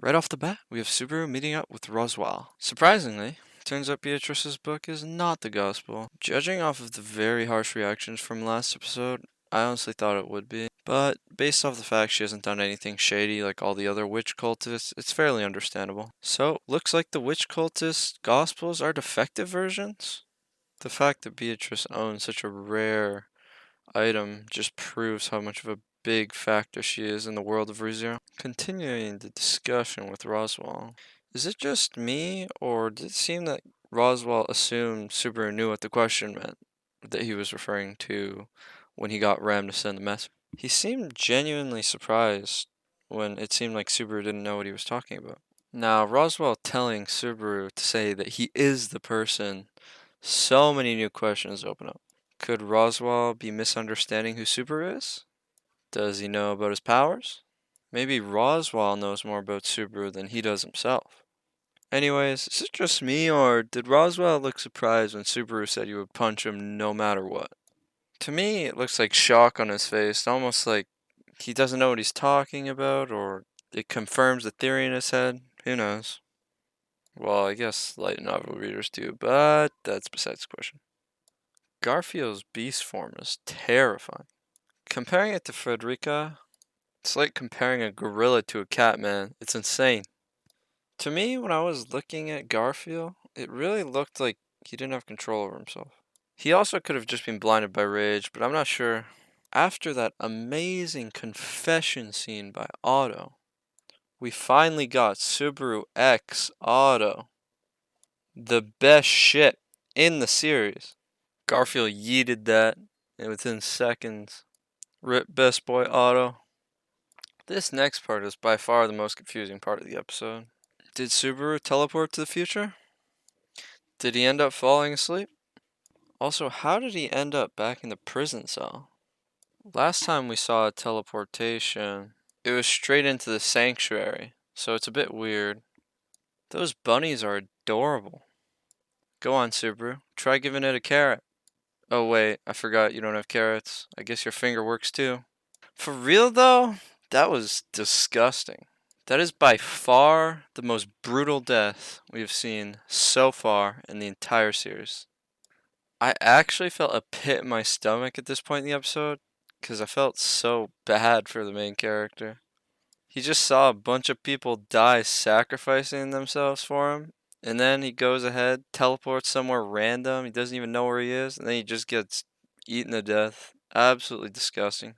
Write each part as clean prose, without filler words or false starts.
Right off the bat, we have Subaru meeting up with Roswaal. Surprisingly, turns out Beatrice's book is not the gospel. Judging off of the very harsh reactions from last episode, I honestly thought it would be. But based off the fact she hasn't done anything shady like all the other witch cultists, it's fairly understandable. So, looks like the witch cultist gospels are defective versions? The fact that Beatrice owns such a rare item just proves how much of a big factor she is in the world of ReZero. Continuing the discussion with Roswaal, is it just me, or did it seem that Roswaal assumed Subaru knew what the question meant that he was referring to when he got Ram to send the message? He seemed genuinely surprised when it seemed like Subaru didn't know what he was talking about. Now, Roswaal telling Subaru to say that he is the person, so many new questions open up. Could Roswaal be misunderstanding who Subaru is? Does he know about his powers? Maybe Roswaal knows more about Subaru than he does himself. Anyways, is it just me, or did Roswaal look surprised when Subaru said he would punch him no matter what? To me, it looks like shock on his face, almost like he doesn't know what he's talking about, or it confirms the theory in his head. Who knows? Well, I guess light novel readers do, but that's besides the question. Garfield's beast form is terrifying. Comparing it to Frederica, it's like comparing a gorilla to a cat, man. It's insane. To me, when I was looking at Garfield, it really looked like he didn't have control over himself. He also could have just been blinded by rage, but I'm not sure. After that amazing confession scene by Otto, we finally got Subaru X Otto. The best shit in the series. Garfield yeeted that, and within seconds, rip best boy Otto. This next part is by far the most confusing part of the episode. Did Subaru teleport to the future? Did he end up falling asleep? Also, how did he end up back in the prison cell? Last time we saw a teleportation, it was straight into the sanctuary, so it's a bit weird. Those bunnies are adorable. Go on, Subaru. Try giving it a carrot. Oh wait, I forgot you don't have carrots. I guess your finger works too. For real though? That was disgusting. That is by far the most brutal death we have seen so far in the entire series. I actually felt a pit in my stomach at this point in the episode because I felt so bad for the main character. He just saw a bunch of people die sacrificing themselves for him, and then he goes ahead, teleports somewhere random, he doesn't even know where he is, and then he just gets eaten to death. Absolutely disgusting.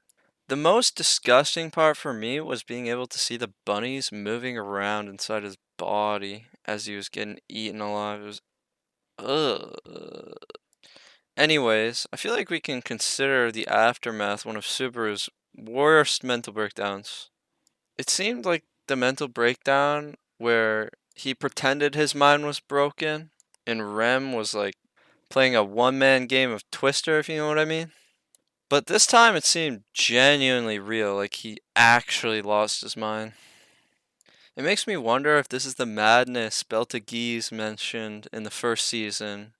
The most disgusting part for me was being able to see the bunnies moving around inside his body as he was getting eaten alive. It was ugh. Anyways, I feel like we can consider the aftermath one of Subaru's worst mental breakdowns. It seemed like the mental breakdown where he pretended his mind was broken and Rem was like playing a one-man game of Twister, if you know what I mean. But this time it seemed genuinely real, like he actually lost his mind. It makes me wonder if this is the madness Beltagees mentioned in the first season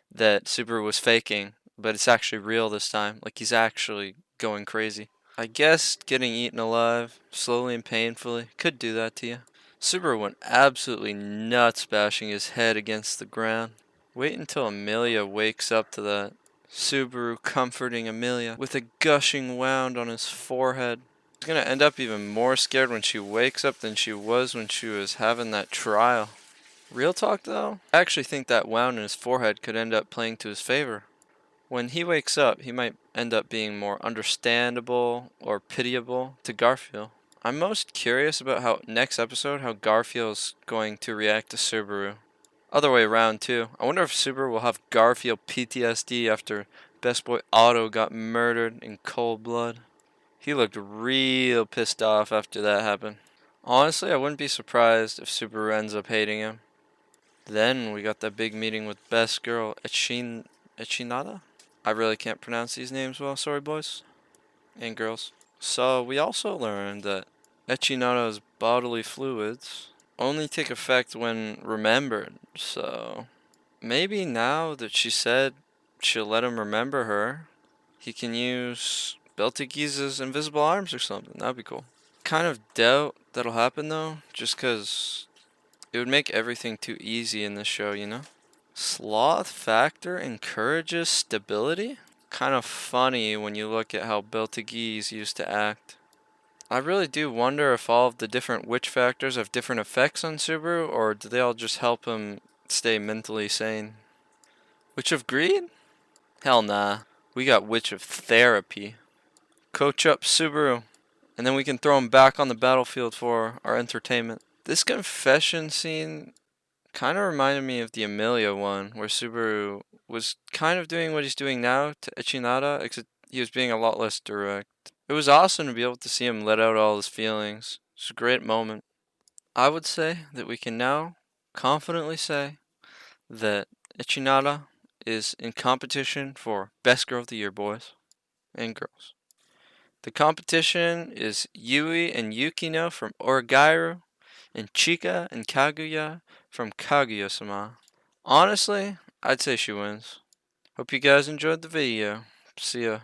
that Subaru was faking, but it's actually real this time. Like he's actually going crazy. I guess getting eaten alive, slowly and painfully, could do that to you. Subaru went absolutely nuts bashing his head against the ground. Wait until Amelia wakes up to that. Subaru comforting Amelia with a gushing wound on his forehead. She's gonna end up even more scared when she wakes up than she was when she was having that trial. Real talk though, I actually think that wound in his forehead could end up playing to his favor. When he wakes up, he might end up being more understandable or pitiable to Garfield. I'm most curious about how next episode how Garfield's going to react to Subaru. Other way around too. I wonder if Subaru will have Garfield PTSD after Best Boy Otto got murdered in cold blood. He looked real pissed off after that happened. Honestly, I wouldn't be surprised if Subaru ends up hating him. Then we got that big meeting with Best Girl Echinada? I really can't pronounce these names well, sorry boys and girls. So we also learned that Echinada's bodily fluids only take effect when remembered, so maybe now that she said she'll let him remember her, he can use Beltageese's invisible arms or something. That'd be cool. kind of doubt that'll happen though, just 'cause it would make everything too easy in this show, you know? Sloth factor encourages stability? Kind of funny when you look at how Beltegees used to act. I really do wonder if all of the different witch factors have different effects on Subaru, or do they all just help him stay mentally sane? Witch of Greed? Hell nah. We got Witch of Therapy. Coach up Subaru, and then we can throw him back on the battlefield for our entertainment. This confession scene kind of reminded me of the Amelia one, where Subaru was kind of doing what he's doing now to Ichinada, except he was being a lot less direct. It was awesome to be able to see him let out all his feelings. It's a great moment. I would say that we can now confidently say that Ichinada is in competition for Best Girl of the Year, boys and girls. The competition is Yui and Yukino from Origairu, and Chika and Kaguya from Kaguya-sama. Honestly, I'd say she wins. Hope you guys enjoyed the video. See ya.